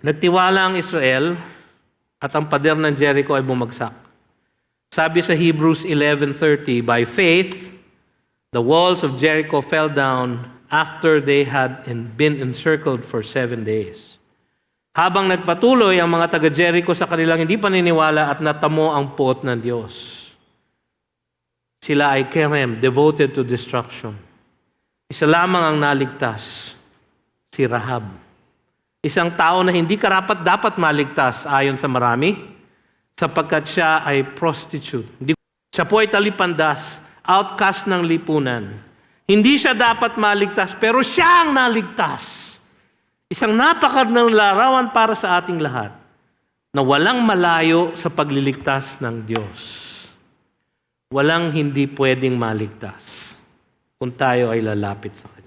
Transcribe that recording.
Nagtiwala ang Israel at ang pader ng Jericho ay bumagsak. Sabi sa Hebrews 11:30, by faith, the walls of Jericho fell down after they had been encircled for 7 days. Habang nagpatuloy ang mga taga-Jericho sa kanilang hindi paniniwala at natamo ang puot ng Diyos. Sila ay kerem, devoted to destruction. Isa lamang ang naligtas, si Rahab. Isang tao na hindi karapat-dapat maligtas ayon sa marami, sapagkat siya ay prostitute. Siya po ay talipandas, outcast ng lipunan. Hindi siya dapat maligtas, pero siya ang naligtas. Isang napakagandang larawan para sa ating lahat na walang malayo sa pagliligtas ng Diyos. Walang hindi pwedeng maligtas kung tayo ay lalapit sa Kanya.